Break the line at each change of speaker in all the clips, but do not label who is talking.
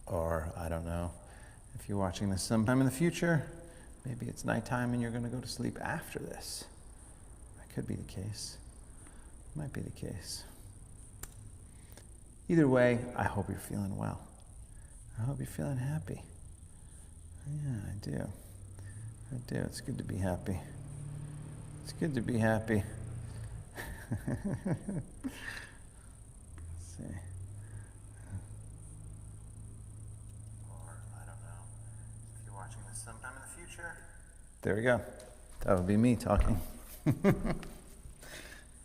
Or, I don't know, if you're watching this sometime in the future, maybe it's nighttime and you're going to go to sleep after this. That could be the case. Might be the case. Either way, I hope you're feeling well. I hope you're feeling happy. Yeah, I do. I do. It's good to be happy. It's good to be happy. Let's see. Or, I don't know, if you're watching this sometime in the future. There we go. That would be me talking.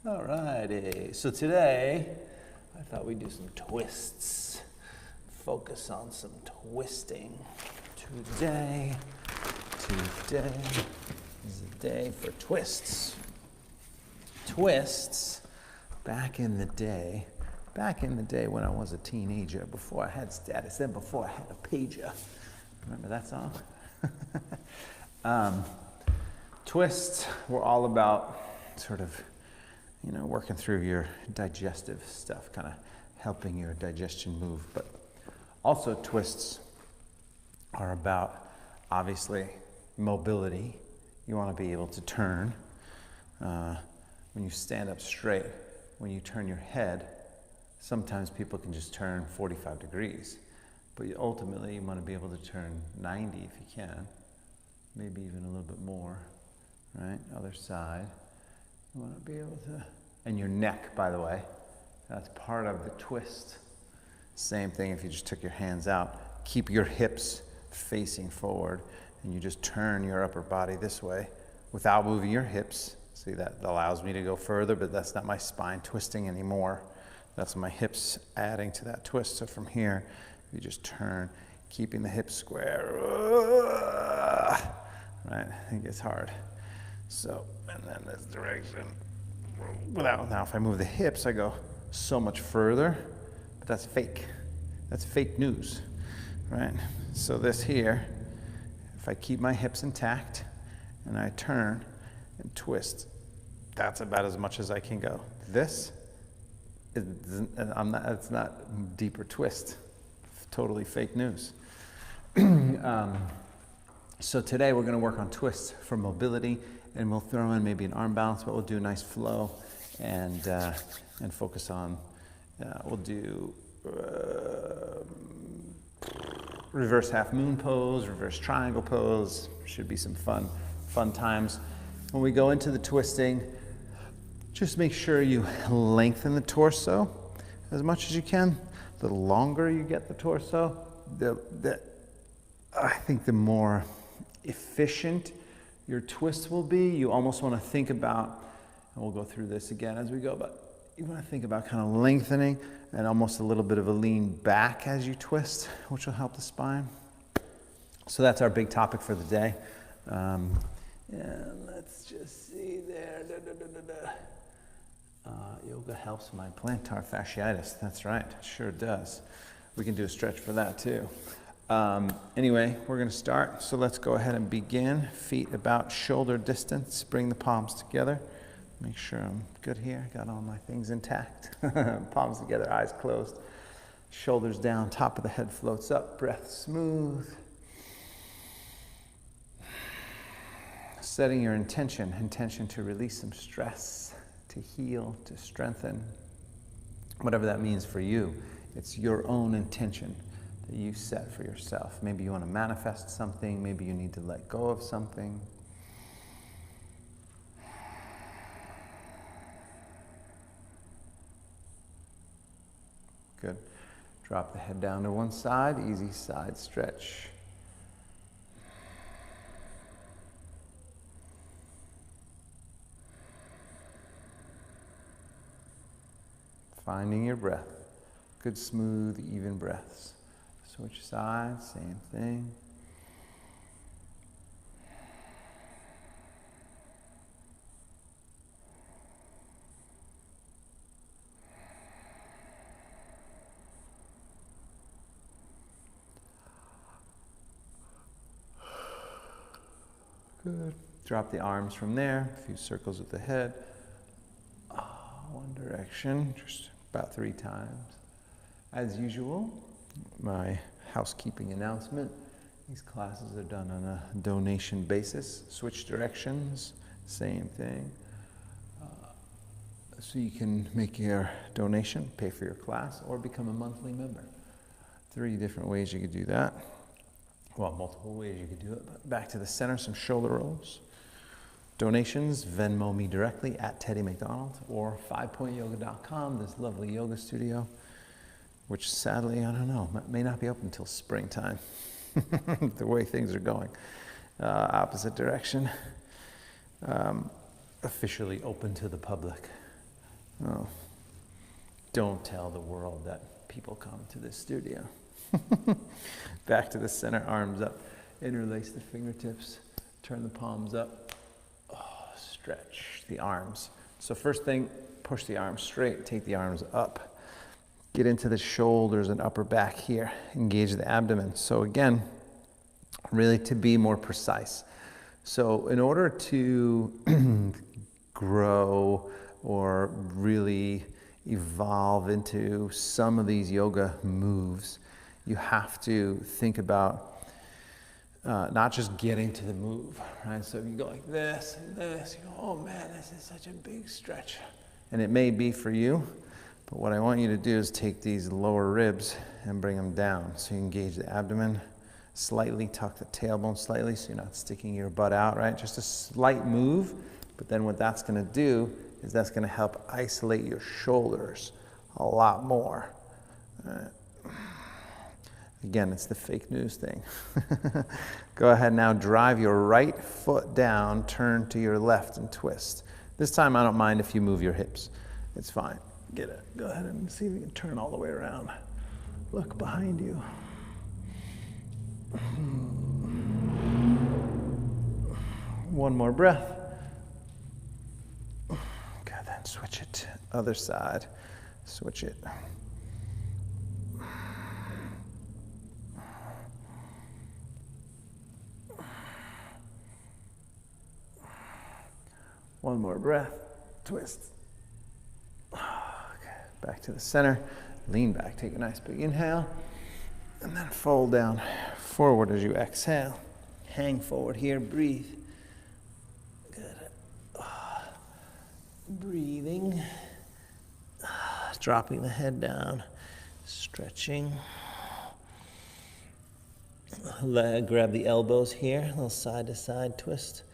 Alrighty. So today, I thought we'd do some twists. Focus on some twisting. Today is a day for twists. Twists, back in the day when I was a teenager, before I had status, then before I had a pager. Remember that song? Twists were all about sort of, working through your digestive stuff, kind of helping your digestion move. But also twists are about, obviously, mobility. You want to be able to turn. When you stand up straight, when you turn your head, sometimes people can just turn 45 degrees. But ultimately, you want to be able to turn 90 if you can. Maybe even a little bit more, right? Other side. You want to be able to... And your neck, by the way, that's part of the twist. Same thing if you just took your hands out. Keep your hips facing forward, and you just turn your upper body this way without moving your hips. See, that allows me to go further, but that's not my spine twisting anymore. That's my hips adding to that twist. So from here, you just turn, keeping the hips square. Right, I think it's hard. So, and then this direction. Now if I move the hips, I go so much further, but that's fake. That's fake news, right? So this here, if I keep my hips intact and I turn and twist, that's about as much as I can go. This it's not deeper twist. It's totally fake news. So today we're going to work on twists for mobility, and we'll throw in maybe an arm balance, but we'll do a nice flow and focus on. We'll do reverse half moon pose, reverse triangle pose. Should be some fun times. When we go into the twisting, just make sure you lengthen the torso as much as you can. The longer you get the torso, I think the more efficient your twist will be. You almost want to think about, and we'll go through this again as we go, but you want to think about kind of lengthening and almost a little bit of a lean back as you twist, which will help the spine. So that's our big topic for the day. And let's just see there. Yoga helps my plantar fasciitis. That's right, it sure does. We can do a stretch for that too. Anyway, we're going to start. So let's go ahead and begin. Feet about shoulder distance. Bring the palms together. Make sure I'm good here. Got all my things intact. Palms together, eyes closed. Shoulders down, top of the head floats up. Breath smooth. Setting your intention to release some stress, to heal, to strengthen. Whatever that means for you, it's your own intention that you set for yourself. Maybe you want to manifest something. Maybe you need to let go of something. Good. Drop the head down to one side. Easy side stretch. Finding your breath. Good, smooth, even breaths. Switch sides, same thing. Good. Drop the arms from there, a few circles with the head. One direction, just about 3 times. As usual, my housekeeping announcement. These classes are done on a donation basis. Switch directions, same thing. So you can make your donation, pay for your class, or become a monthly member. 3 different ways you could do that. Well, multiple ways you could do it. But back to the center, some shoulder rolls. Donations, Venmo me directly at Teddy McDonald or 5pointyoga.com, this lovely yoga studio, which sadly, I don't know, may not be open until springtime, the way things are going. Opposite direction, officially open to the public. Oh, don't tell the world that people come to this studio. Back to the center, arms up, interlace the fingertips, turn the palms up. Stretch the arms. So first thing, push the arms straight, take the arms up. Get into the shoulders and upper back here. Engage the abdomen. So again, really to be more precise. So in order to grow or really evolve into some of these yoga moves, you have to think about not just getting to the move, right? So if you go like this and this, you go, oh man, this is such a big stretch. And it may be for you, but what I want you to do is take these lower ribs and bring them down. So you engage the abdomen, slightly tuck the tailbone slightly so you're not sticking your butt out, right? Just a slight move, but then what that's gonna do is that's gonna help isolate your shoulders a lot more. Again, it's the fake news thing. Go ahead now, drive your right foot down, turn to your left and twist. This time I don't mind if you move your hips. It's fine. Get it. Go ahead and see if you can turn all the way around. Look behind you. One more breath. Okay, then switch it. Other side. Switch it. One more breath, twist. Okay. Back to the center, lean back, take a nice big inhale, and then fold down forward as you exhale. Hang forward here, breathe. Good. Breathing. Dropping the head down, stretching. Grab the elbows here, a little side to side twist.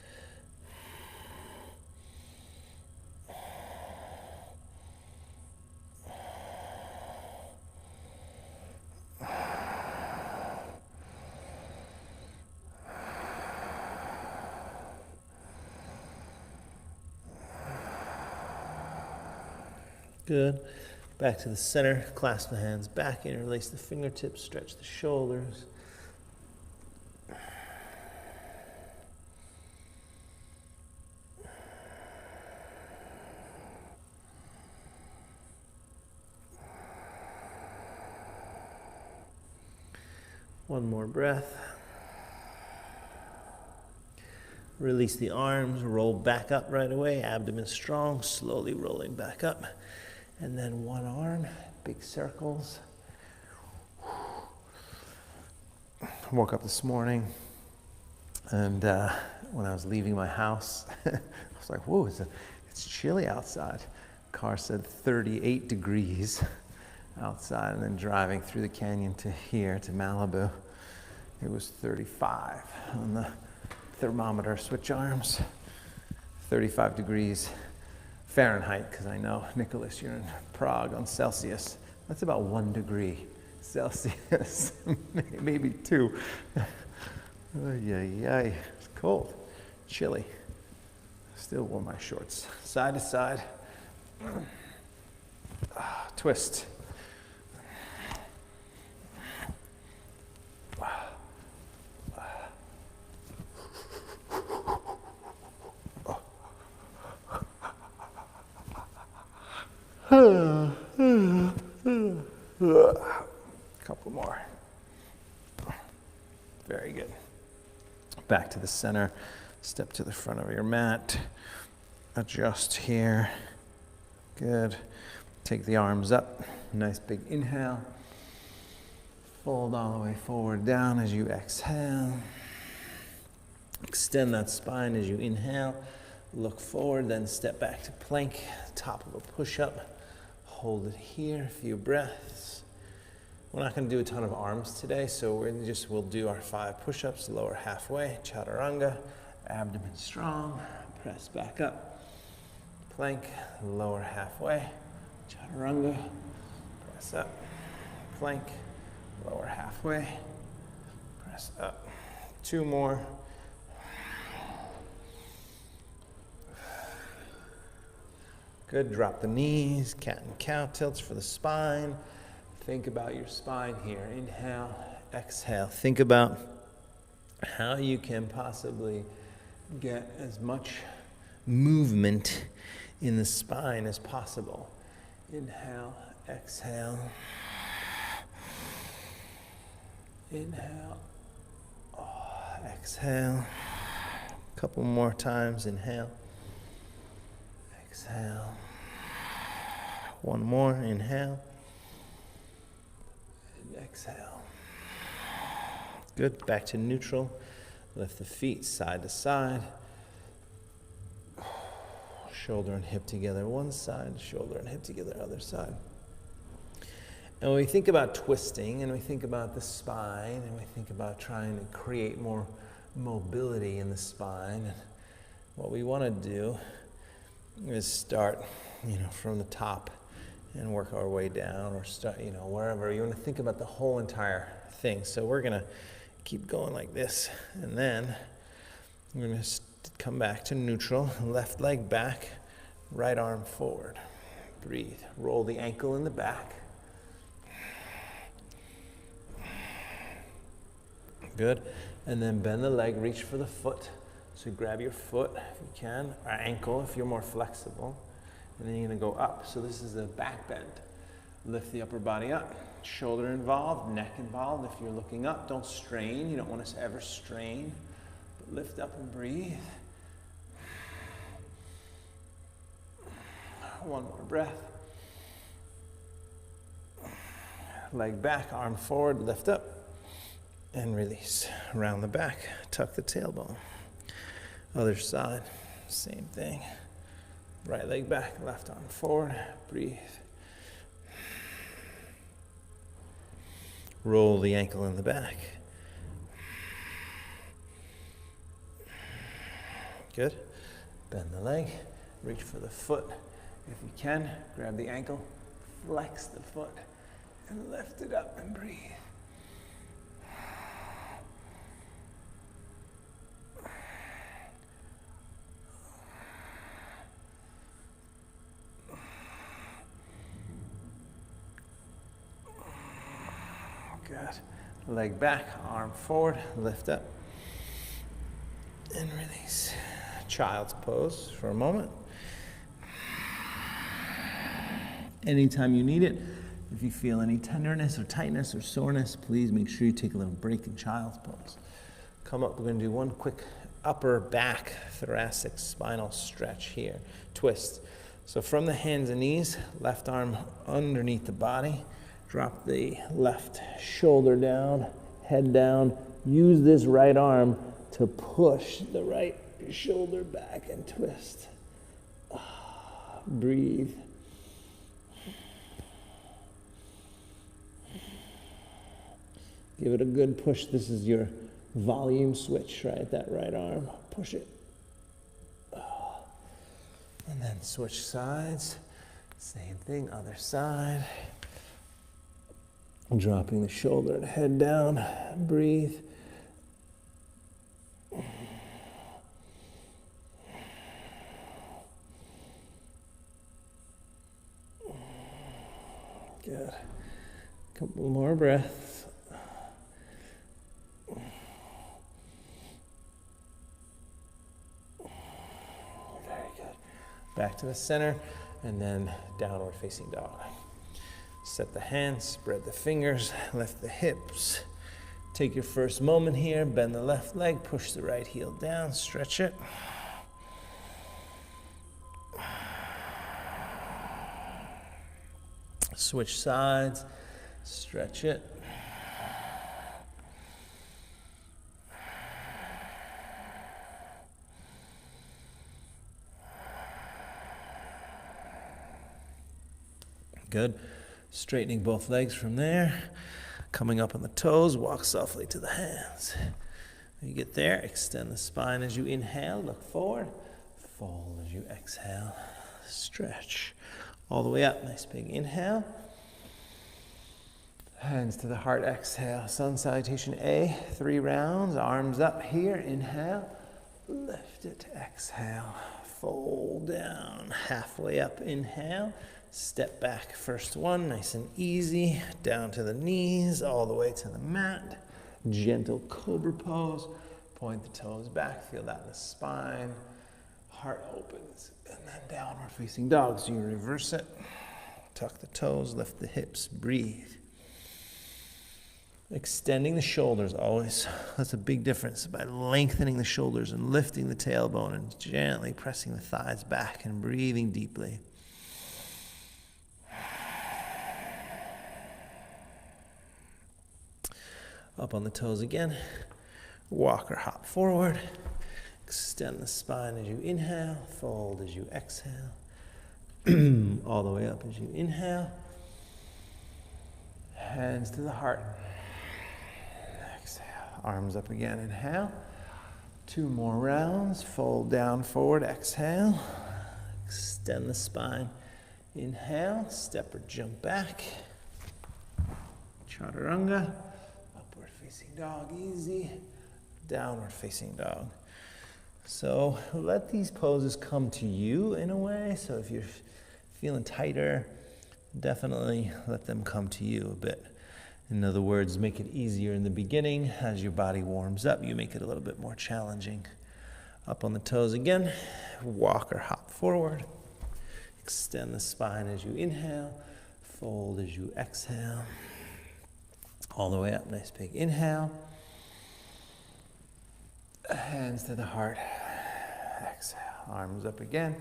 Good. Back to the center, clasp the hands back, interlace the fingertips, stretch the shoulders. One more breath. Release the arms, roll back up right away, abdomen strong, slowly rolling back up. And then one arm, big circles. Woke up this morning, and when I was leaving my house, I was like, whoa, it's chilly outside. Car said 38 degrees outside, and then driving through the canyon to here, to Malibu, it was 35 on the thermometer switch arms, 35 degrees Fahrenheit, because I know, Nicholas, you're in Prague on Celsius. That's about 1 degree Celsius, maybe 2. It's cold, chilly. Still wore my shorts. Side to side. Twist. Couple more. Very good. Back to the center. Step to the front of your mat. Adjust here. Good. Take the arms up. Nice big inhale. Fold all the way forward down as you exhale. Extend that spine as you inhale. Look forward, then step back to plank, top of a push-up. Hold it here, a few breaths. We're not going to do a ton of arms today, so we'll do our 5 push-ups, lower halfway, chaturanga, abdomen strong, press back up. Plank, lower halfway, chaturanga, press up. Plank, lower halfway, press up. 2 more. Good, drop the knees, cat and cow tilts for the spine. Think about your spine here. Inhale, exhale. Think about how you can possibly get as much movement in the spine as possible. Inhale, exhale. Inhale, exhale. A couple more times, inhale. Exhale. One more, inhale. And exhale. Good, back to neutral. Lift the feet side to side. Shoulder and hip together one side, shoulder and hip together other side. And when we think about twisting, and we think about the spine, and we think about trying to create more mobility in the spine, what we want to do is start, from the top and work our way down, or start, wherever. You want to think about the whole entire thing. So we're going to keep going like this, and then we're going to come back to neutral, left leg back, right arm forward. Breathe. Roll the ankle in the back. Good. And then bend the leg, reach for the foot. So grab your foot if you can, or ankle if you're more flexible. And then you're going to go up. So this is a back bend. Lift the upper body up. Shoulder involved, neck involved. If you're looking up, don't strain. You don't want to ever strain. But lift up and breathe. One more breath. Leg back, arm forward, lift up, and release. Around the back, tuck the tailbone. Other side, same thing. Right leg back, left arm forward, breathe. Roll the ankle in the back. Good. Bend the leg, reach for the foot. If you can, grab the ankle, flex the foot, and lift it up and breathe. Good. Leg back, arm forward, lift up, and release. Child's pose for a moment. Anytime you need it, if you feel any tenderness or tightness or soreness, please make sure you take a little break in child's pose. Come up, we're going to do one quick upper back thoracic spinal stretch here. Twist. So from the hands and knees, left arm underneath the body. Drop the left shoulder down, head down. Use this right arm to push the right shoulder back and twist. Breathe. Give it a good push. This is your volume switch, right? That right arm. Push it. And then switch sides. Same thing, other side. Dropping the shoulder and head down. Breathe. Good. Couple more breaths. Back to the center, and then downward facing dog. Set the hands, spread the fingers, lift the hips. Take your first moment here, bend the left leg, push the right heel down, stretch it. Switch sides, stretch it.
Good. Straightening both legs from there. Coming up on the toes, walk softly to the hands. When you get there, extend the spine as you inhale, look forward. Fold as you exhale. Stretch all the way up. Nice big inhale. Hands to the heart, exhale. Sun salutation A, 3 rounds. Arms up here, inhale. Lift it, exhale. Fold down, halfway up, inhale. Step back, first one, nice and easy. Down to the knees, all the way to the mat. Gentle cobra pose. Point the toes back, feel that in the spine. Heart opens, and then downward facing dog. So you reverse it. Tuck the toes, lift the hips, breathe. Extending the shoulders always. That's a big difference. By lengthening the shoulders and lifting the tailbone and gently pressing the thighs back and breathing deeply. Up on the toes again. Walk or hop forward. Extend the spine as you inhale. Fold as you exhale. All the way up as you inhale. Hands to the heart. Exhale. Arms up again. Inhale. 2 more rounds. Fold down forward. Exhale. Extend the spine. Inhale. Step or jump back. Chaturanga. Upward facing dog. Easy. Downward facing dog. So let these poses come to you in a way. So if you're feeling tighter, definitely let them come to you a bit. In other words, make it easier in the beginning. As your body warms up, you make it a little bit more challenging. Up on the toes again. Walk or hop forward. Extend the spine as you inhale. Fold as you exhale. All the way up. Nice big inhale. Hands to the heart. Exhale. Arms up again.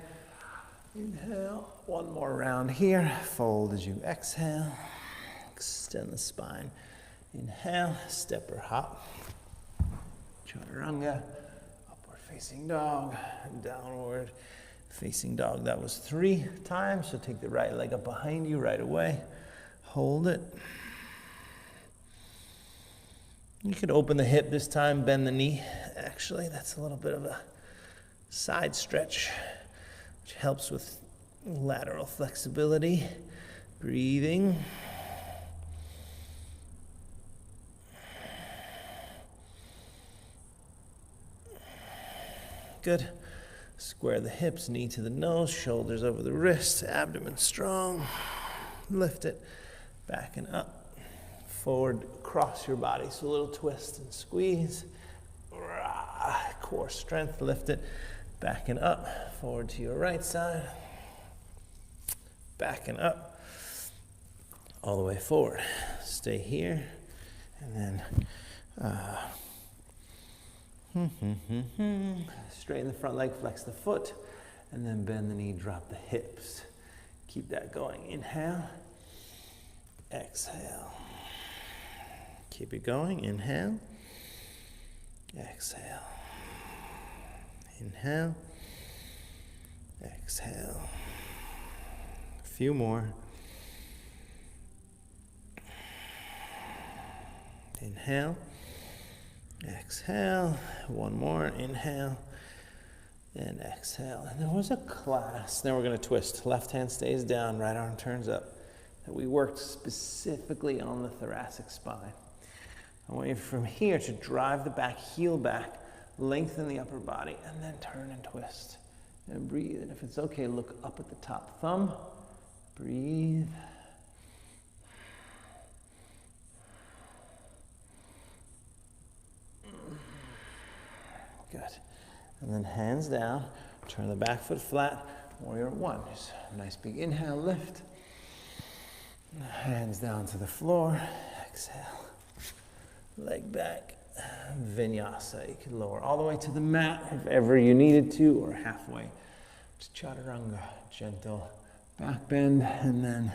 Inhale. 1 more round here. Fold as you exhale. Extend the spine. Inhale. Step or hop. Chaturanga. Upward facing dog. Downward facing dog. That was 3 times. So take the right leg up behind you right away. Hold it. You could open the hip this time, bend the knee. Actually, that's a little bit of a side stretch, which helps with lateral flexibility. Breathing. Good. Square the hips, knee to the nose, shoulders over the wrists, abdomen strong. Lift it, back and up. Forward, cross your body, so a little twist and squeeze. Core strength, lift it, back and up. Forward to your right side. Back and up. All the way forward. Stay here. And then straighten the front leg, flex the foot, and then bend the knee, drop the hips. Keep that going. Inhale. Exhale. Keep it going. Inhale. Exhale. Inhale. Exhale. A few more. Inhale. Exhale. 1 more. Inhale. And exhale. And there was a class. Then we're going to twist. Left hand stays down. Right arm turns up. And we worked specifically on the thoracic spine. I want you from here to drive the back heel back, lengthen the upper body, and then turn and twist. And breathe. And if it's okay, look up at the top. Thumb. Breathe. Good. And then hands down. Turn the back foot flat. Warrior 1. Just a nice big inhale, lift. Hands down to the floor. Exhale. Leg back. Vinyasa. You can lower all the way to the mat if ever you needed to, or halfway to Chaturanga. Gentle back bend, and then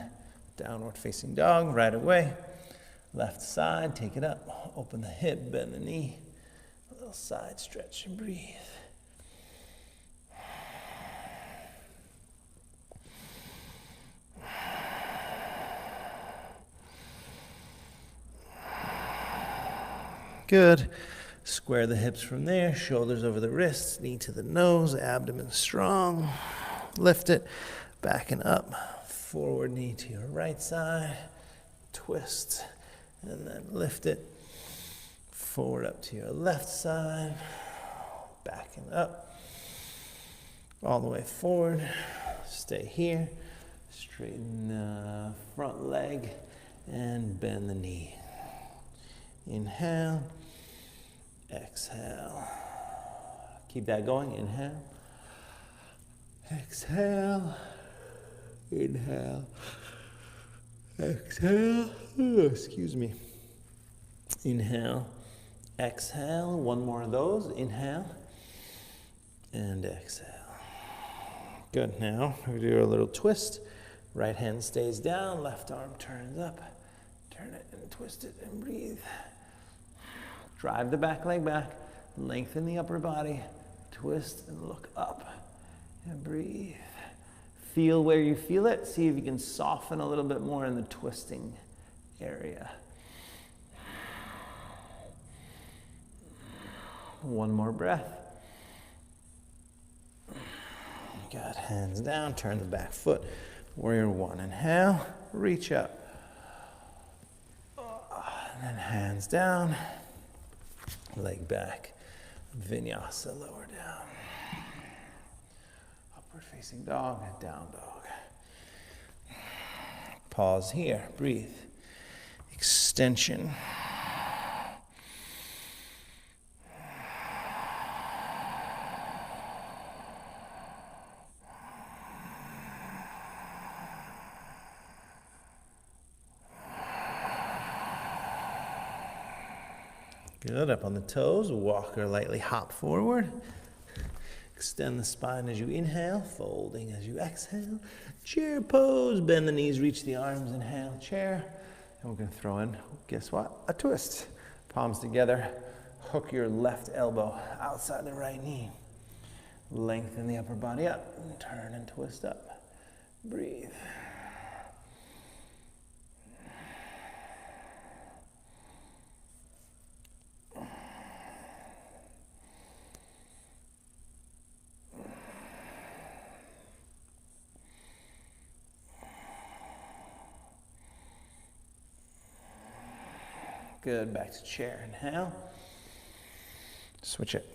downward facing dog right away. Left side, take it up. Open the hip, bend the knee. A little side stretch and breathe. Good. Square the hips from there, shoulders over the wrists, knee to the nose, abdomen strong. Lift it, backing up. Forward knee to your right side. Twist, and then lift it. Forward up to your left side. Backing up. All the way forward. Stay here. Straighten the front leg and bend the knee. Inhale. Exhale. Keep that going. Inhale. Exhale. Inhale. Exhale. Excuse me. Inhale. Exhale. One more of those. Inhale. And exhale. Good. Now we do a little twist. Right hand stays down. Left arm turns up. Turn it and twist it and breathe. Drive the back leg back. Lengthen the upper body. Twist and look up. And breathe. Feel where you feel it. See if you can soften a little bit more in the twisting area. One more breath. Good. Hands down. Turn the back foot. Warrior one. Inhale. Reach up. And then hands down. Leg back. Vinyasa. Lower down. Upward facing dog. Down dog. Pause here. Breathe. Extension. Good, up on the toes, walk or lightly hop forward. Extend the spine as you inhale, folding as you exhale. Chair pose, bend the knees, reach the arms, inhale, chair. And we're gonna throw in, guess what? A twist. Palms together, hook your left elbow outside the right knee. Lengthen the upper body up, and turn and twist up. Breathe. Good, back to chair, inhale. Switch it.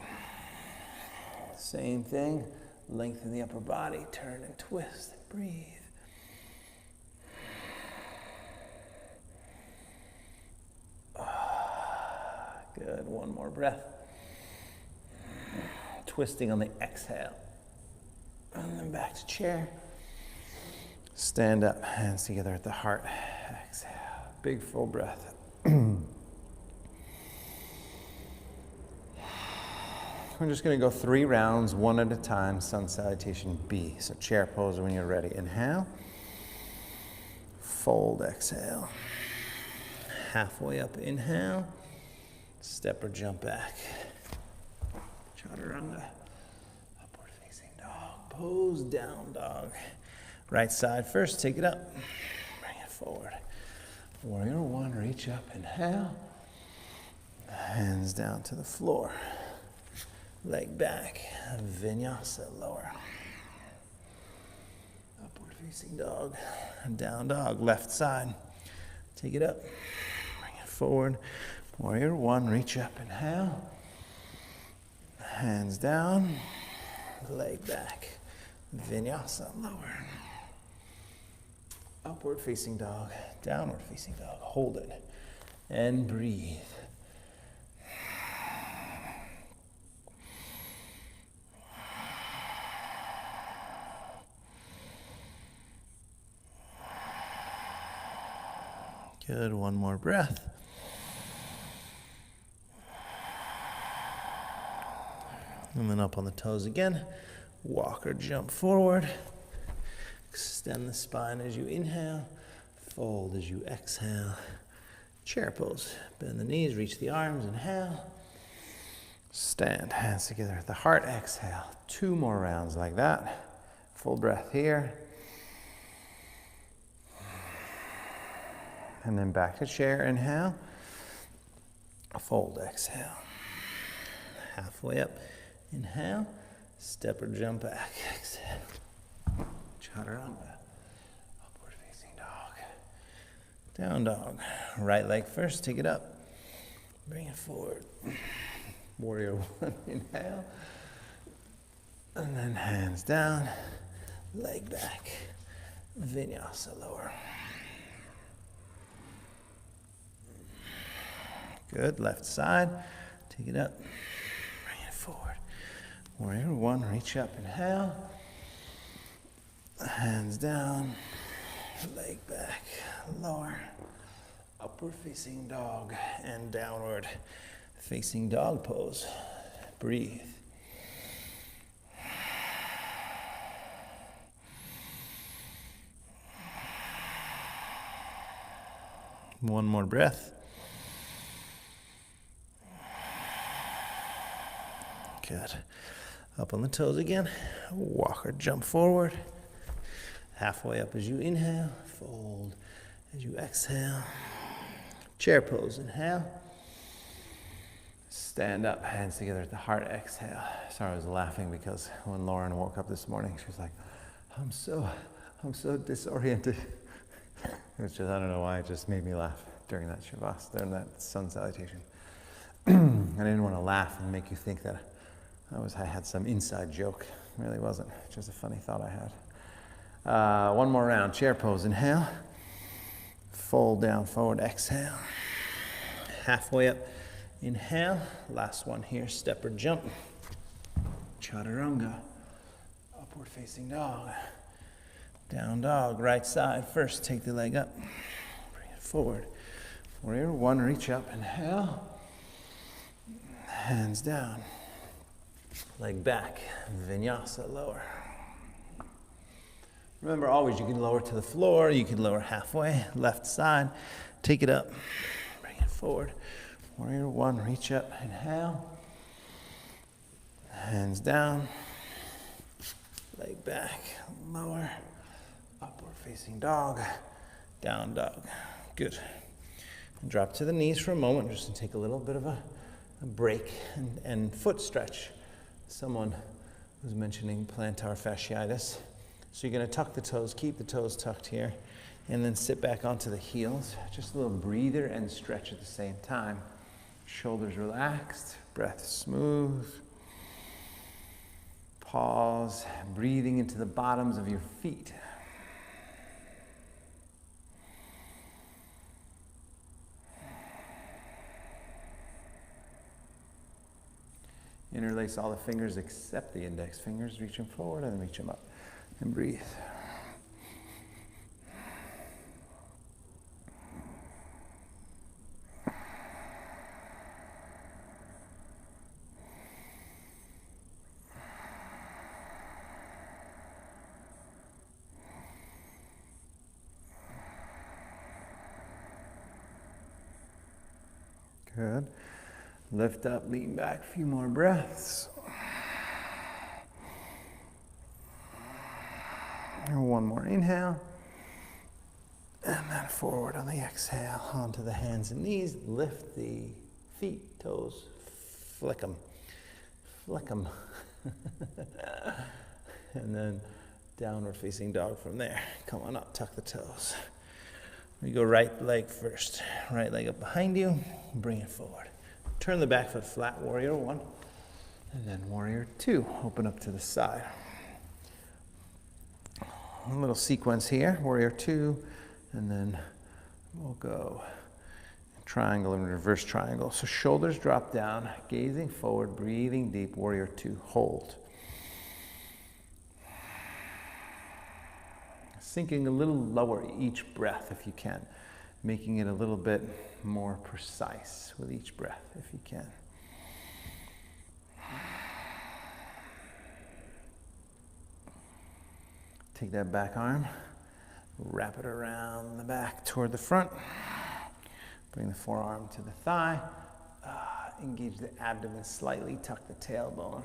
Same thing, lengthen the upper body, turn and twist, breathe. Good, one more breath. Twisting on the exhale. And then back to chair. Stand up, hands together at the heart. Exhale, big full breath. We're just going to go 3 rounds, one at a time, sun salutation B. So chair pose when you're ready. Inhale. Fold, exhale. Halfway up, inhale. Step or jump back. Chaturanga. Upward facing dog. Pose, down dog. Right side first, take it up. Bring it forward. Warrior one, reach up, inhale. Hands down to the floor. Leg back, Vinyasa, lower. Upward facing dog, down dog, left side. Take it up, bring it forward. Warrior one, reach up, inhale. Hands down, leg back, Vinyasa, lower. Upward facing dog, downward facing dog, hold it, and breathe. Good, one more breath. And then up on the toes again. Walk or jump forward. Extend the spine as you inhale. Fold as you exhale. Chair pose. Bend the knees, reach the arms, inhale. Stand, hands together at the heart, exhale. 2 more rounds like that. Full breath here. And then back to chair, inhale. Fold, exhale. Halfway up, inhale, step or jump back, exhale. Chaturanga, upward facing dog. Down dog, right leg first, take it up, bring it forward. Warrior one, inhale, and then hands down, leg back, Vinyasa lower. Good, left side, take it up, bring it forward. Warrior one, reach up, inhale, hands down, leg back, lower, upward facing dog, and downward facing dog pose. Breathe. One more breath. Good. Up on the toes again. Walk or jump forward. Halfway up as you inhale. Fold as you exhale. Chair pose. Inhale. Stand up, hands together at the heart. Exhale. Sorry, I was laughing because when Lauren woke up this morning, she was like, I'm so disoriented. It's just, I don't know why, it just made me laugh during that Shavas, during that sun salutation. I didn't want to laugh and make you think that I had some inside joke. It really wasn't, just a funny thought I had. One more round, chair pose, inhale. Fold down, forward, exhale. Halfway up, inhale. Last one here, step or jump. Chaturanga, upward facing dog. Down dog, right side first, take the leg up, bring it forward. Warrior one, reach up, inhale. Hands down, leg back, Vinyasa lower. Remember always you can lower to the floor, you can lower halfway, left side, take it up, bring it forward. Warrior one, reach up, inhale. Hands down, leg back, lower. Upward facing dog, down dog. Good. Drop to the knees for a moment, just to take a little bit of a break and foot stretch. Someone was mentioning plantar fasciitis. So you're going to tuck the toes, keep the toes tucked here, and then sit back onto the heels. Just a little breather and stretch at the same time. Shoulders relaxed, breath smooth. Pause, breathing into the bottoms of your feet. Interlace all the fingers except the index fingers. Reach them forward and then reach them up. And breathe. Good. Lift up, lean back, a few more breaths. And one more inhale. And then forward on the exhale, onto the hands and knees. Lift the feet, toes, flick them. Flick them. And then downward facing dog from there. Come on up, tuck the toes. We go right leg first. Right leg up behind you, bring it forward. Turn the back foot flat, warrior one, and then warrior two. Open up to the side. A little sequence here, warrior two, and then we'll go triangle and reverse triangle. So shoulders drop down, gazing forward, breathing deep, warrior two, hold. Sinking a little lower each breath if you can, making it a little bit more precise with each breath if you can. Take that back arm, wrap it around the back toward the front. Bring the forearm to the thigh. Engage the abdomen slightly, tuck the tailbone,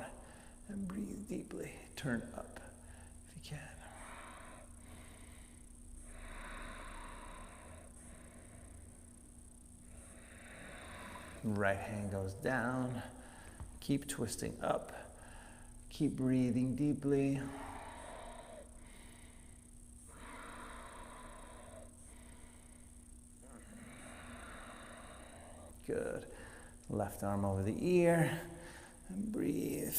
and breathe deeply. Turn up if you can. Right hand goes down. Keep twisting up. Keep breathing deeply. Good. Left arm over the ear and breathe.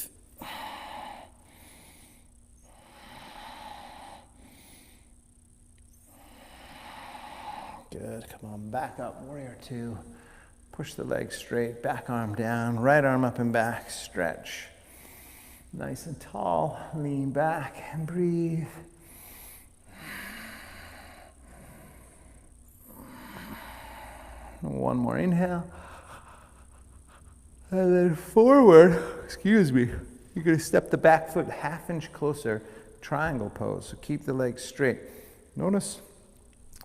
Good. Come on, back up, warrior two. Push the legs straight, back arm down, right arm up and back, stretch. Nice and tall, lean back and breathe. One more inhale. And then forward, excuse me. You're gonna step the back foot half inch closer, triangle pose. So keep the legs straight. Notice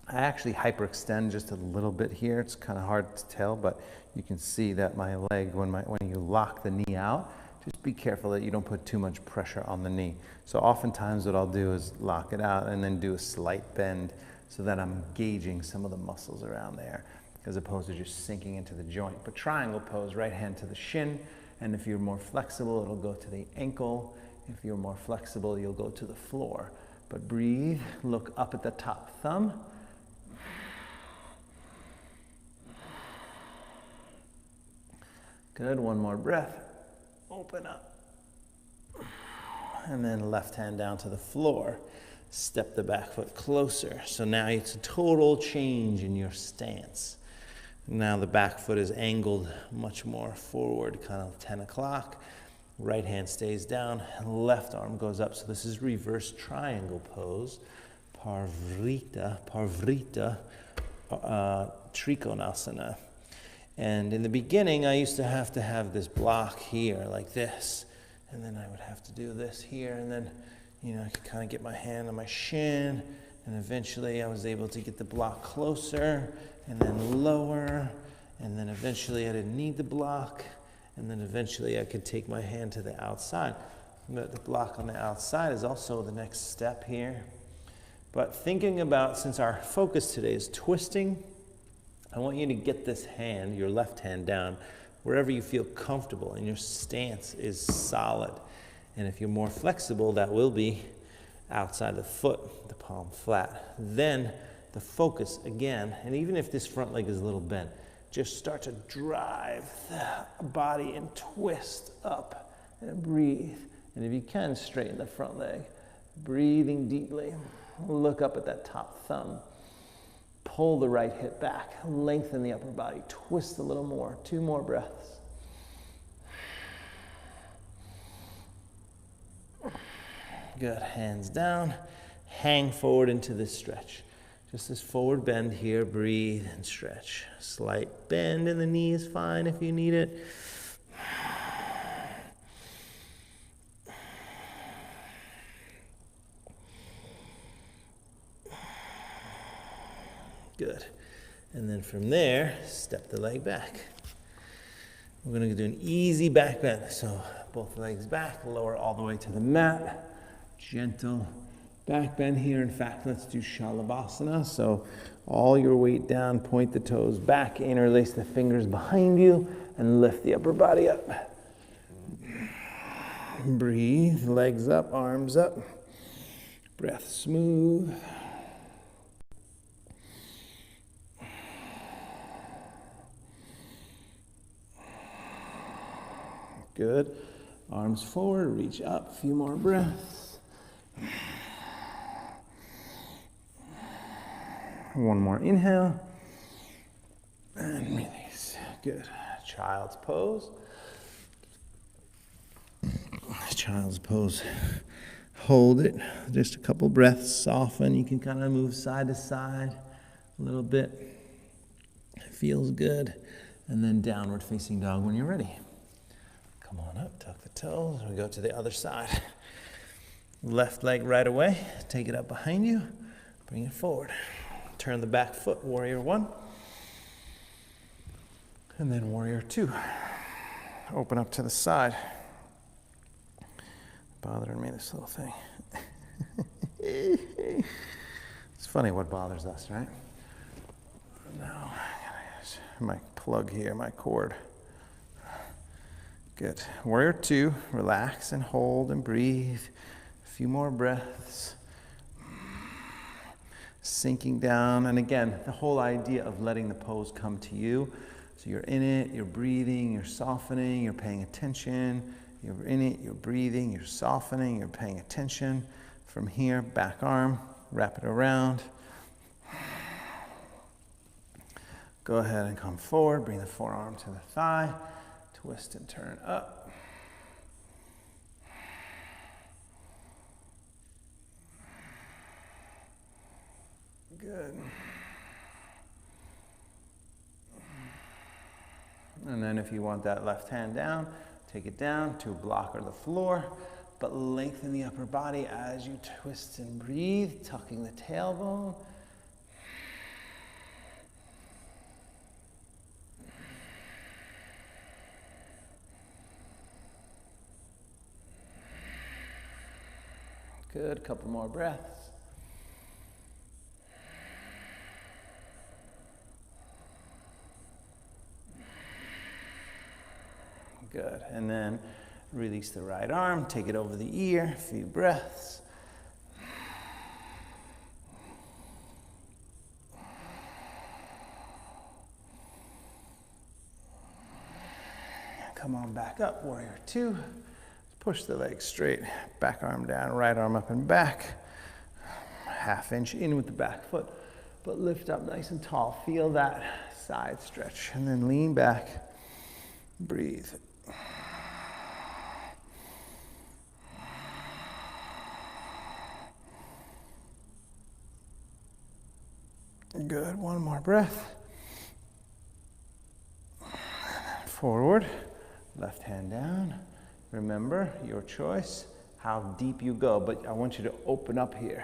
I actually hyperextend just a little bit here. It's kind of hard to tell, but you can see that my leg, when you lock the knee out, just be careful that you don't put too much pressure on the knee. So oftentimes what I'll do is lock it out and then do a slight bend so that I'm engaging some of the muscles around there, as opposed to just sinking into the joint. But triangle pose, right hand to the shin, and if you're more flexible, it'll go to the ankle. If you're more flexible, you'll go to the floor. But breathe, look up at the top thumb. Good, one more breath. Open up. And then left hand down to the floor. Step the back foot closer. So now it's a total change in your stance. Now the back foot is angled much more forward, kind of 10 o'clock. Right hand stays down, left arm goes up. So this is reverse triangle pose. Parvrita, Trikonasana. And in the beginning, I used to have this block here like this. And then I would have to do this here. And then, I could kind of get my hand on my shin. And eventually I was able to get the block closer and then lower. And then eventually I didn't need the block. And then eventually I could take my hand to the outside. But the block on the outside is also the next step here. But thinking about, since our focus today is twisting, I want you to get this hand, your left hand, down wherever you feel comfortable and your stance is solid. And if you're more flexible, that will be outside the foot, the palm flat. Then the focus again, and even if this front leg is a little bent, just start to drive the body and twist up and breathe. And if you can, straighten the front leg. Breathing deeply. Look up at that top thumb. Pull the right hip back. Lengthen the upper body. Twist a little more. 2 more breaths. Good. Hands down. Hang forward into this stretch. Just this forward bend here. Breathe and stretch. Slight bend in the knee is fine if you need it. Good. And then from there, step the leg back. We're going to do an easy back bend. So both legs back, lower all the way to the mat. Gentle back bend here. In fact, let's do Shalabhasana. So all your weight down, point the toes back, interlace the fingers behind you, and lift the upper body up. Breathe, legs up, arms up. Breath smooth. Good. Arms forward, reach up, a few more breaths. One more inhale. And release. Good. Child's pose. Child's pose. Hold it. Just a couple breaths. Soften. You can kind of move side to side a little bit. It feels good. And then downward facing dog when you're ready. Come on up, tuck the toes. We go to the other side. Left leg right away. Take it up behind you. Bring it forward. Turn the back foot, warrior 1. And then warrior 2. Open up to the side. Bothering me, this little thing. It's funny what bothers us, right? Now, I gotta use my plug here, my cord.
Good. Warrior two, relax and hold and breathe. A few more breaths. Sinking down. And again, the whole idea of letting the pose come to you. So you're in it, you're breathing, you're softening, you're paying attention. You're in it, you're breathing, you're softening, you're paying attention. From here, back arm, wrap it around. Go ahead and come forward, bring the forearm to the thigh. Twist and turn up. Good. And then if you want that left hand down, take it down to block or the floor, but lengthen the upper body as you twist and breathe, tucking the tailbone. Good, couple more breaths. Good, and then release the right arm, take it over the ear, a few breaths. Come on back up, warrior two. Push the legs straight, back arm down, right arm up and back. Half inch in with the back foot, but lift up nice and tall. Feel that side stretch, and then lean back, breathe. Good, one more breath. Forward, left hand down. Remember, your choice, how deep you go, but I want you to open up here.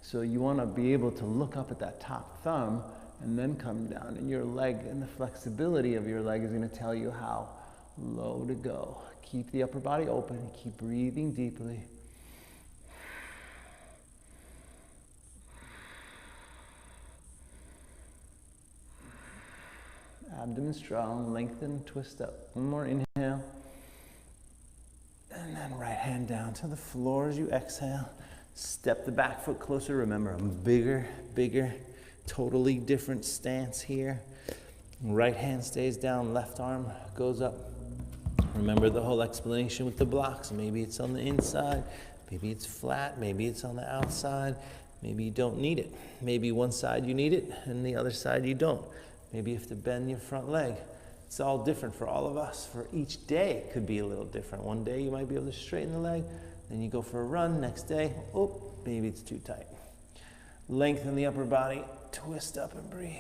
So you want to be able to look up at that top thumb and then come down, and your leg and the flexibility of your leg is going to tell you how low to go. Keep the upper body open, keep breathing deeply. Abdomen strong, lengthen, twist up. One more inhale. And then right hand down to the floor as you exhale. Step the back foot closer. Remember, a bigger, totally different stance here. Right hand stays down, left arm goes up. Remember the whole explanation with the blocks. Maybe it's on the inside, maybe it's flat, maybe it's on the outside. Maybe you don't need it. Maybe one side you need it and the other side you don't. Maybe you have to bend your front leg. It's all different for all of us. For each day, it could be a little different. One day you might be able to straighten the leg, then you go for a run. Next day, oh, maybe it's too tight. Lengthen the upper body, twist up and breathe.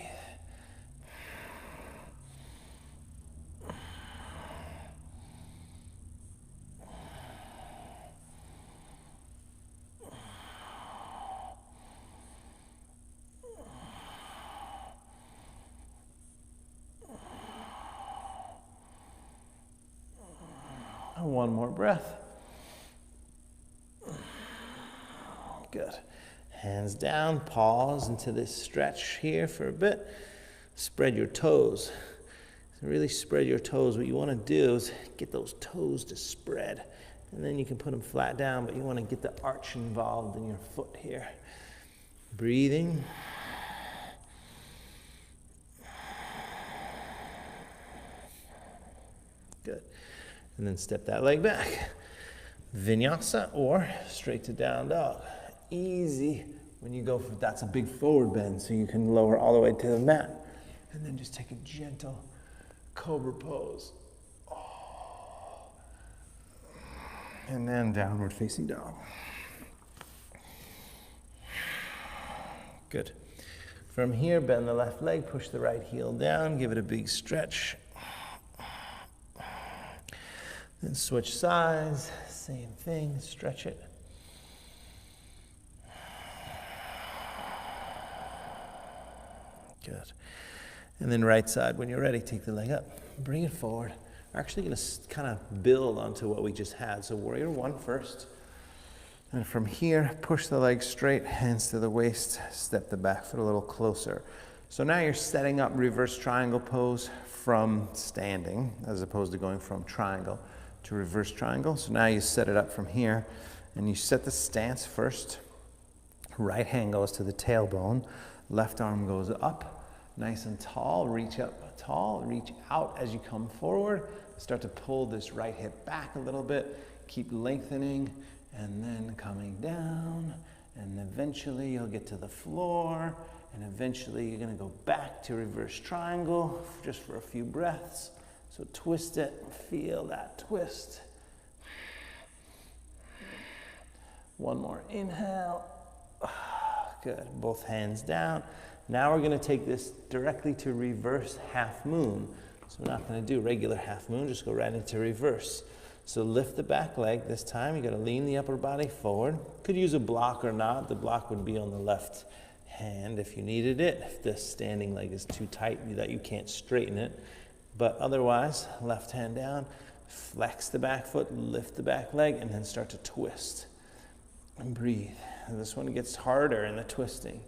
One more breath. Good. Hands down, pause into this stretch here for a bit. Spread your toes. So really spread your toes. What you want to do is get those toes to spread. And then you can put them flat down, but you want to get the arch involved in your foot here. Breathing. Good. And then step that leg back. Vinyasa or straight to down dog. Easy when you go for, that's a big forward bend, so you can lower all the way to the mat. And then just take a gentle cobra pose. Oh. And then downward facing dog. Good. From here, bend the left leg, push the right heel down, give it a big stretch. Then switch sides, same thing, stretch it. Good. And then right side, when you're ready, take the leg up, bring it forward. We're actually going to kind of build onto what we just had. So warrior one first. And from here, push the leg straight, hands to the waist, step the back foot a little closer. So now you're setting up reverse triangle pose from standing, as opposed to going from triangle. to reverse triangle. So now you set it up from here, and you set the stance first. Right hand goes to the tailbone, left arm goes up, nice and tall, reach up tall, reach out as you come forward. Start to pull this right hip back a little bit, keep lengthening, and then coming down, and eventually you'll get to the floor, and eventually you're gonna go back to reverse triangle just for a few breaths. So twist it, feel that twist. One more inhale. Good, both hands down. Now we're gonna take this directly to reverse half moon. So we're not gonna do regular half moon, just go right into reverse. So lift the back leg this time. You're gonna lean the upper body forward. Could use a block or not. The block would be on the left hand if you needed it. If the standing leg is too tight that you can't straighten it. But otherwise, left hand down, flex the back foot, lift the back leg, and then start to twist. And breathe. And this one gets harder in the twisting.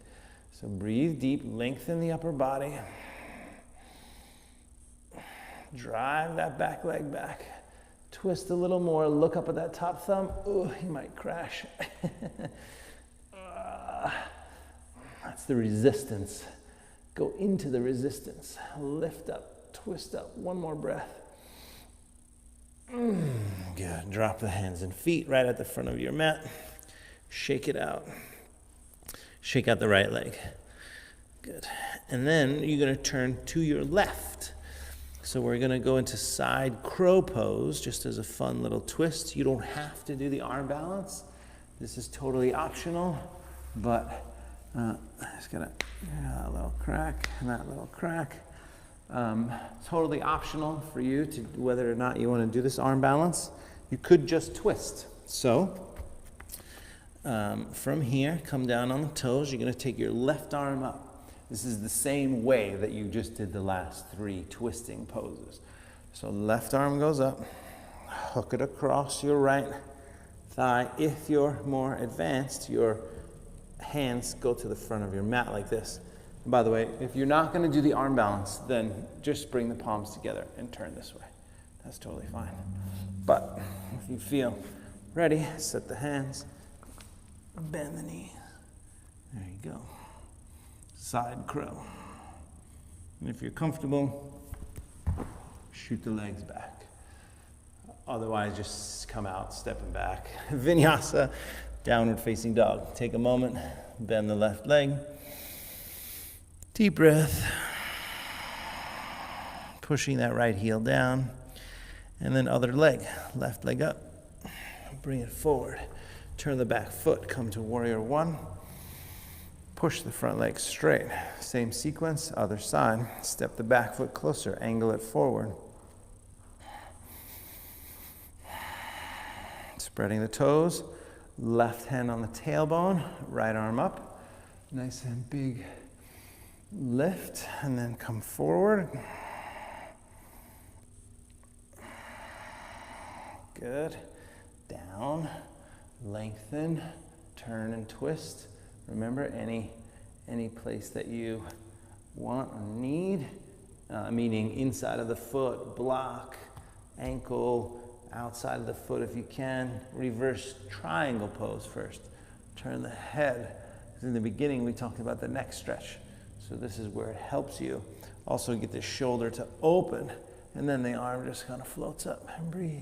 So breathe deep, lengthen the upper body. Drive that back leg back. Twist a little more, look up at that top thumb. Ooh, you might crash. That's the resistance. Go into the resistance. Lift up, twist up, one more breath. Good, drop the hands and feet right at the front of your mat. Shake it out. Shake out the right leg. Good. And then you're gonna turn to your left. So we're gonna go into side crow pose, just as a fun little twist. You don't have to do the arm balance. This is totally optional, but just gonna, that little crack and that little crack. Totally optional for you to whether or not you wanna do this arm balance. You could just twist. So, from here, come down on the toes. You're gonna take your left arm up. This is the same way that you just did the last 3 twisting poses. So left arm goes up, hook it across your right thigh. If you're more advanced, your hands go to the front of your mat like this. And by the way, if you're not gonna do the arm balance, then just bring the palms together and turn this way. That's totally fine. But if you feel ready, set the hands, bend the knees. There you go. Side crow. And if you're comfortable, shoot the legs back. Otherwise, just come out, stepping back. Vinyasa, downward facing dog. Take a moment, bend the left leg. Deep breath. Pushing that right heel down. And then other leg, left leg up. Bring it forward. Turn the back foot, come to warrior 1. Push the front leg straight. Same sequence, other side. Step the back foot closer, angle it forward. Spreading the toes, left hand on the tailbone, right arm up. Nice and big lift, and then come forward. Good. Down, lengthen, turn and twist. Remember, any place that you want or need, meaning inside of the foot, block, ankle, outside of the foot if you can. Reverse triangle pose first. Turn the head. In the beginning, we talked about the neck stretch. So this is where it helps you. Also get the shoulder to open, and then the arm just kind of floats up and breathe.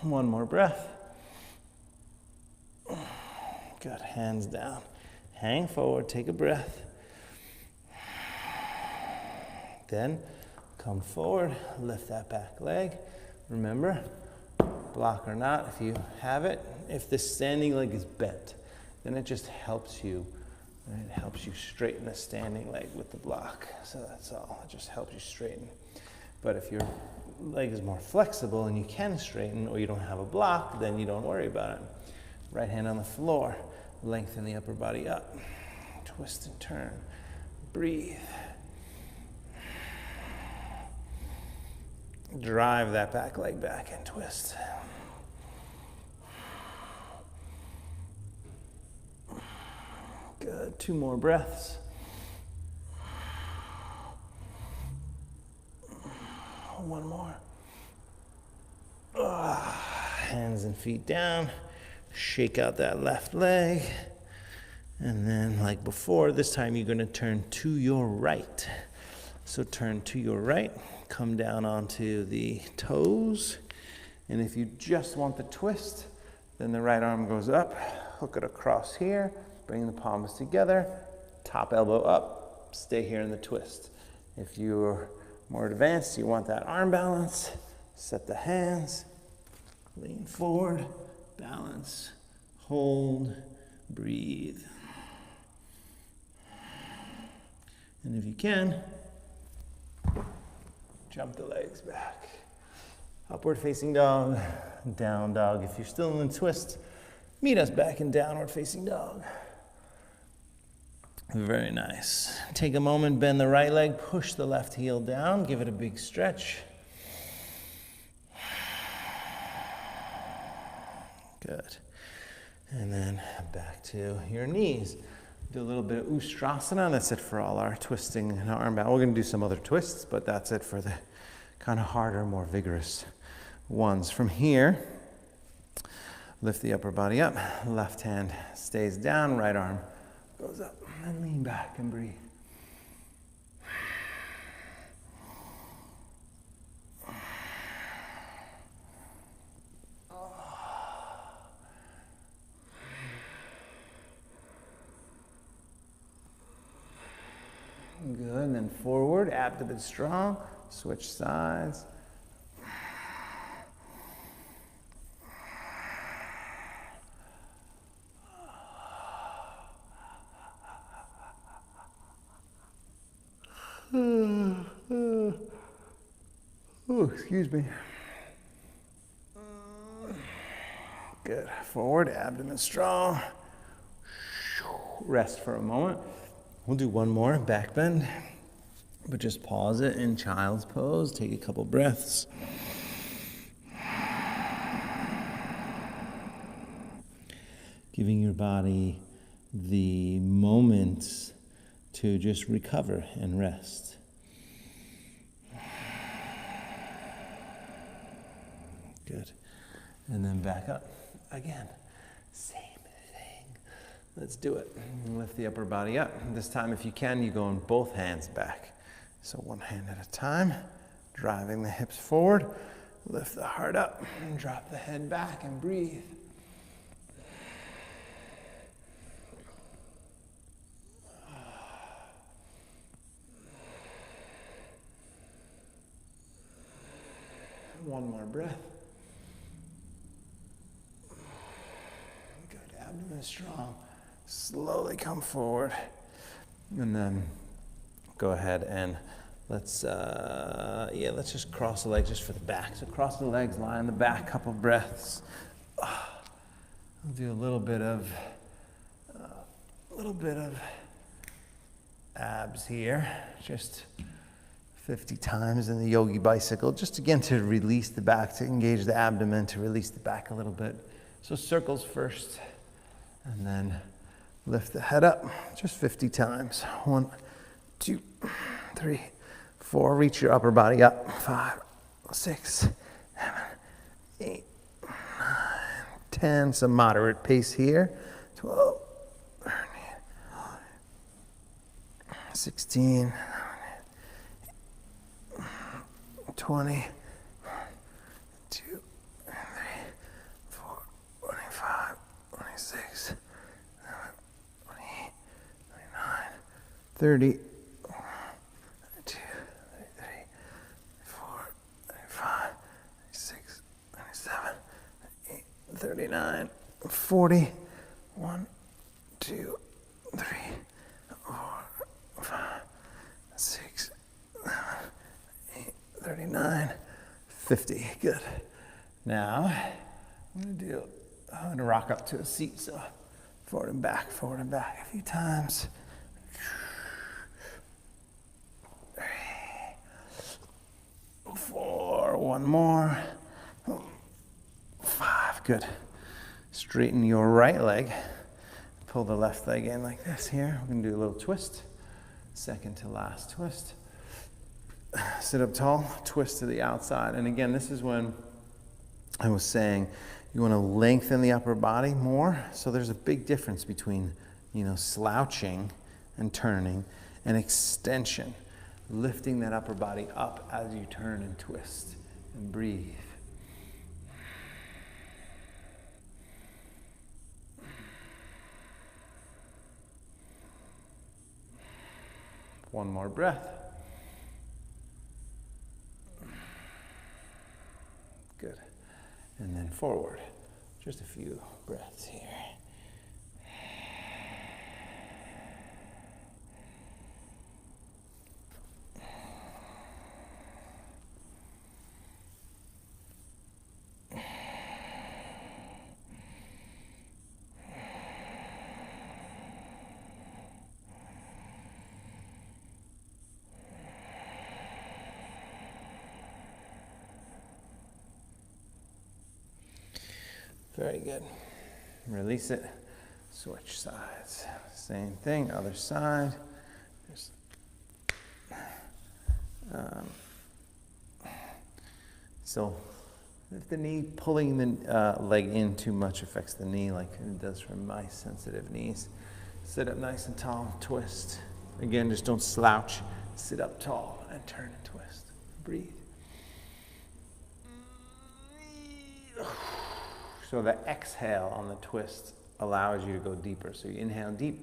One more breath. Good, hands down. Hang forward, take a breath. Then come forward, lift that back leg. Remember, block or not, if you have it, if the standing leg is bent, then it just helps you. It helps you straighten the standing leg with the block. So that's all, it just helps you straighten. But if your leg is more flexible and you can straighten, or you don't have a block, then you don't worry about it. Right hand on the floor, lengthen the upper body up. Twist and turn, breathe.
Drive that back leg back and twist. Good, 2 more breaths. One more. Hands and feet down. Shake out that left leg. And then like before, this time you're gonna turn to your right. So turn to your right, come down onto the toes. And if you just want the twist, then the right arm goes up, hook it across here, bring the palms together, top elbow up, stay here in the twist. If you're more advanced, you want that arm balance, set the hands, lean forward, balance, hold, breathe. And if you can, jump the legs back. Upward facing dog, down dog. If you're still in the twist, meet us back in downward facing dog. Very nice. Take a moment, bend the right leg, push the left heel down, give it a big stretch. Good. And then back to your knees. Do a little bit of Ustrasana. That's it for all our twisting and arm balance. We're going to do some other twists, but that's it for the kind of harder, more vigorous ones. From here, lift the upper body up. Left hand stays down, right arm goes up. And lean back and breathe. Good, and then forward, abdomen strong, switch sides. Excuse me. Good. Forward, abdomen strong. Rest for a moment. We'll do one more, back bend, but just pause it in child's pose. Take a couple breaths. Giving your body the moments to just recover and rest. Good. And then back up again. Same thing. Let's do it. Lift the upper body up. This time, if you can, you go on both hands back. So one hand at a time, driving the hips forward. Lift the heart up and drop the head back and breathe. One more breath. Good, abdomen strong. Slowly come forward. And then go ahead and let's just cross the legs just for the back. So cross the legs, lie on the back, couple breaths. We'll do a little bit of abs here. Just 50 times in the yogi bicycle, just again to release the back, to engage the abdomen, to release the back a little bit. So circles first, and then lift the head up, just 50 times. 1, 2, 3, 4. Reach your upper body up. 5, 6, 7, 8, 9, 10. Some moderate pace here. 12, 13, 16, 20, 2, 3, 4, 25, 26, 28, 29, 30, 32, 33, 34, 35, 36, 37, 38, 39, 40, 1, 2, 3, 4, 5, 6, 7, 39, 50. Good. Now, I'm going to rock up to a seat. So forward and back a few times. 3, 4,
one more. 5, good. Straighten your right leg. Pull the left leg in like this here. We're gonna do a little twist. Second to last twist. Sit up tall, twist to the outside. And again, this is when I was saying you wanna lengthen the upper body more. So there's a big difference between, slouching and turning and extension. Lifting that upper body up as you turn and twist and breathe. One more breath. Good. And then forward. Just a few breaths here. Very good. Release it. Switch sides. Same thing, other side. So if the knee, pulling the leg in too much affects the knee like it does for my sensitive knees. Sit up nice and tall, twist. Again, just don't slouch. Sit up tall and turn and twist. Breathe. So the exhale on the twist allows you to go deeper. So you inhale deep,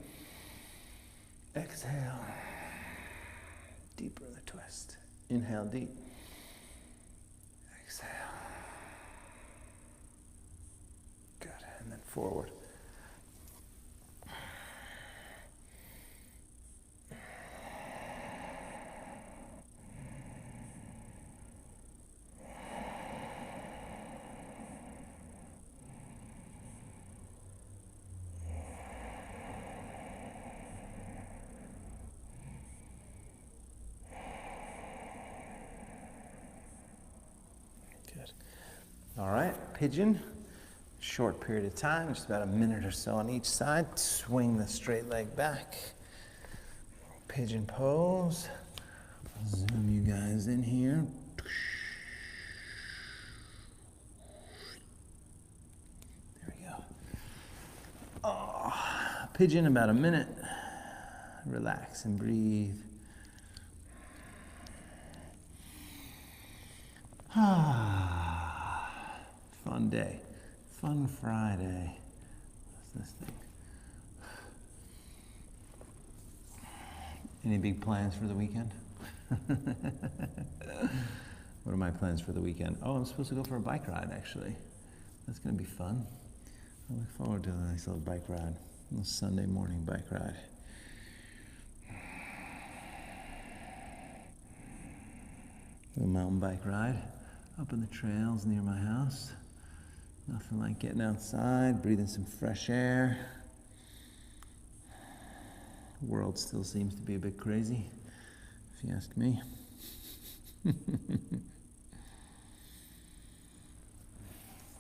exhale, deeper the twist. Inhale deep, exhale. Good, and then forward. All right, pigeon, short period of time, just about a minute or so on each side. Swing the straight leg back. Pigeon pose. Zoom you guys in here. There we go. Oh, pigeon, about a minute. Relax and breathe. Fun day. Fun Friday. What's this thing? Any big plans for the weekend? What are my plans for the weekend? Oh, I'm supposed to go for a bike ride, actually. That's going to be fun. I look forward to a nice little bike ride. A little Sunday morning bike ride. A little mountain bike ride up in the trails near my house. Nothing like getting outside, breathing some fresh air. The world still seems to be a bit crazy, if you ask me.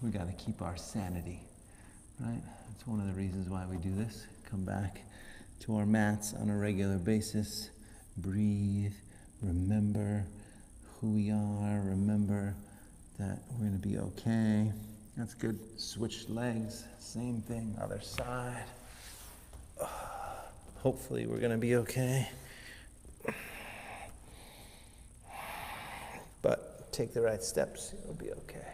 We got to keep our sanity, right? That's one of the reasons why we do this. Come back to our mats on a regular basis. Breathe. Remember who we are. Remember that we're going to be okay. That's good. Switch legs. Same thing. Other side. Hopefully we're going to be okay. But take the right steps. It'll be okay.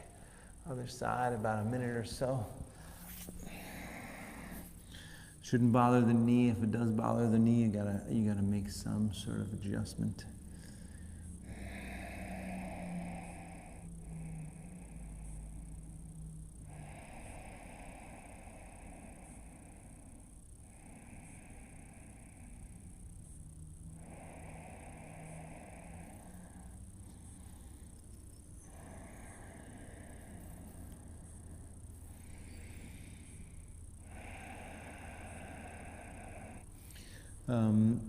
Other side, about a minute or so. Shouldn't bother the knee. If it does bother the knee, you gotta make some sort of adjustment.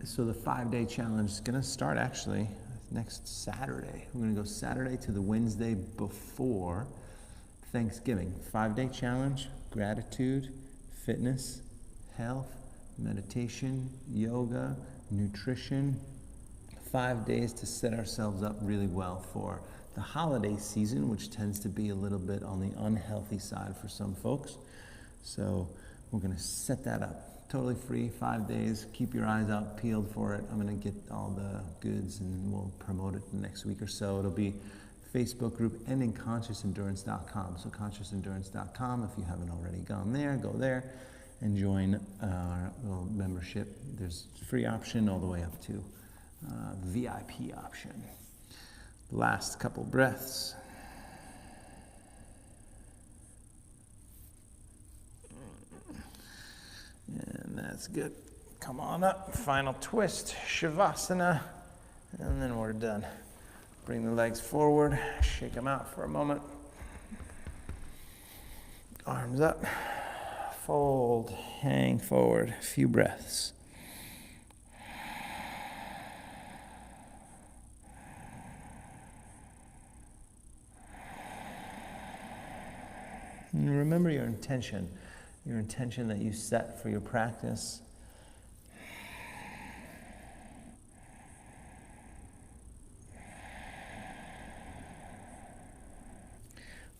So the 5-day challenge is going to start actually next Saturday. We're going to go Saturday to the Wednesday before Thanksgiving. 5-day challenge, gratitude, fitness, health, meditation, yoga, nutrition. 5 days to set ourselves up really well for the holiday season, which tends to be a little bit on the unhealthy side for some folks. So we're going to set that up. Totally free, 5 days. Keep your eyes out peeled for it. I'm going to get all the goods and we'll promote it the next week or so. It'll be Facebook group and in consciousendurance.com. So consciousendurance.com, if you haven't already gone there, go there and join our little membership. There's free option all the way up to VIP option. Last couple breaths. And that's good. Come on up. Final twist, Shavasana, and then we're done. Bring the legs forward, shake them out for a moment. Arms up, fold, hang forward. A few breaths. And remember your intention that you set for your practice.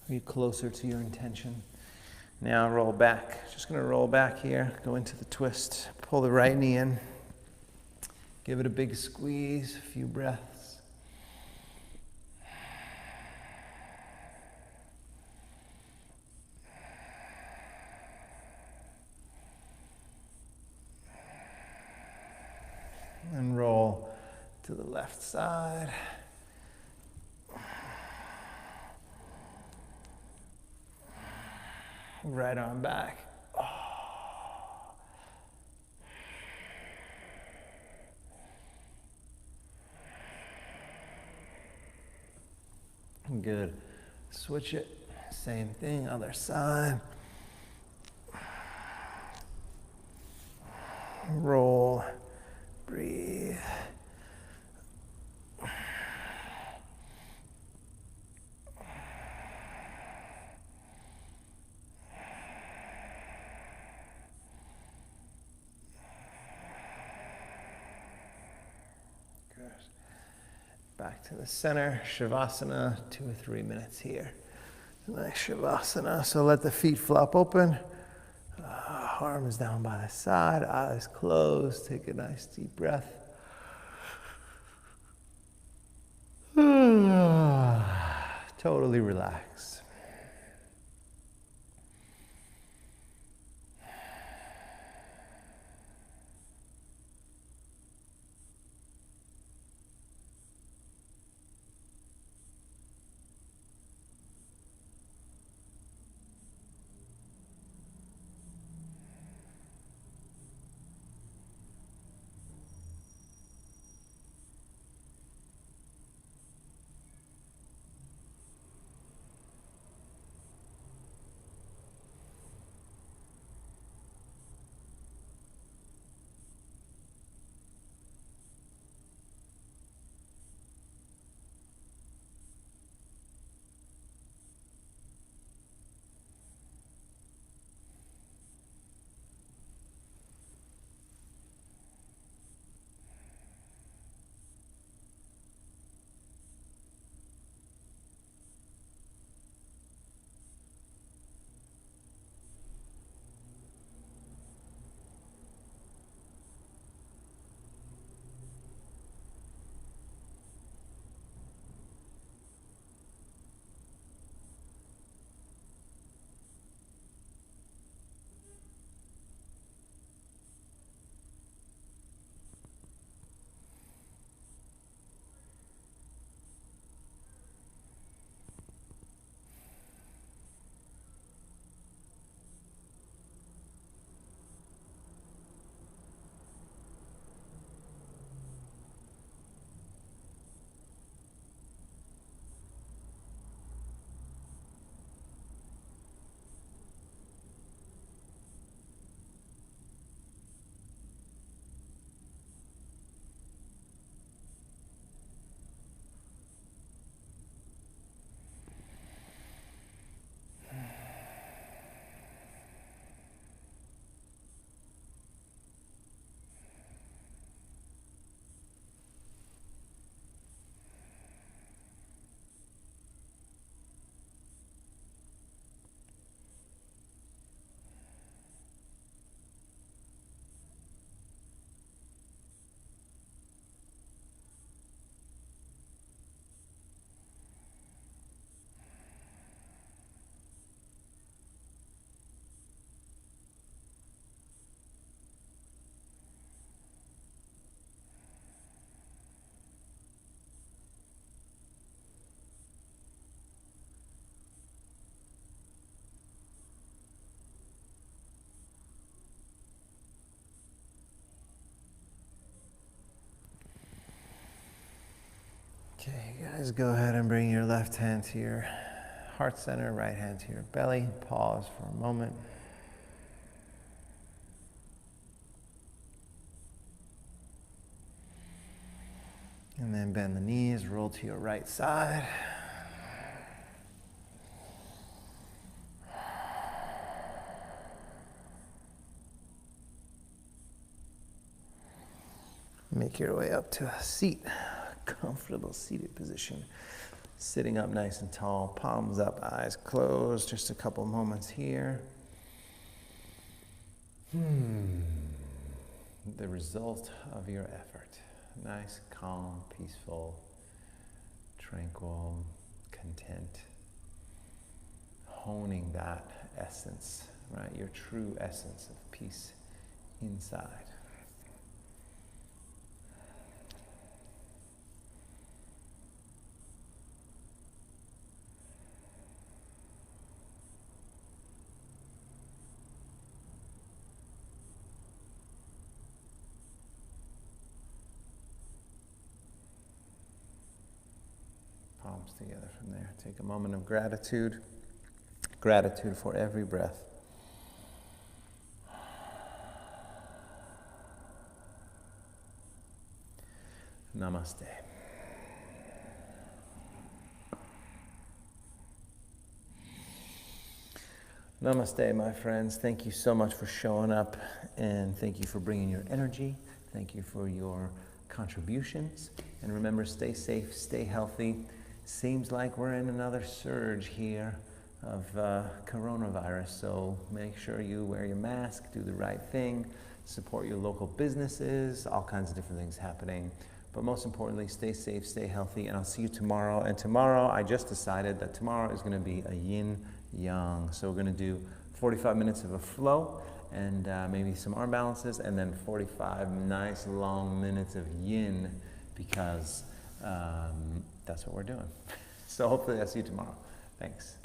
Are you closer to your intention? Now roll back. Just going to roll back here, go into the twist, pull the right knee in, give it a big squeeze, a few breaths. And roll to the left side. Right arm back. Good. Switch it. Same thing, other side. Roll. Breathe. Good. Back to the center, Shavasana, 2 or 3 minutes here. Nice Shavasana. So let the feet flop open. Arms down by the side, eyes closed. Take a nice deep breath. Totally relax.
Okay, you guys go ahead and bring your left hand to your heart center, right hand to your belly. Pause for a moment. And then bend the knees, roll to your right side. Make your way up to a seat, comfortable seated position. Sitting up nice and tall, palms up, eyes closed. Just a couple moments here. The result of your effort. Nice, calm, peaceful, tranquil, content. Honing that essence, right? Your true essence of peace inside. Palms together from there. Take a moment of gratitude. Gratitude for every breath. Namaste. Namaste, my friends. Thank you so much for showing up, and thank you for bringing your energy. Thank you for your contributions. And remember, stay safe, stay healthy. Seems like we're in another surge here of coronavirus, so make sure you wear your mask, do the right thing, support your local businesses, all kinds of different things happening. But most importantly, stay safe, stay healthy, and I'll see you tomorrow. And tomorrow, I just decided that tomorrow is going to be a yin-yang. So we're going to do 45 minutes of a flow, and maybe some arm balances, and then 45 nice long minutes of yin, because that's what we're doing. So hopefully I'll see you tomorrow. Thanks.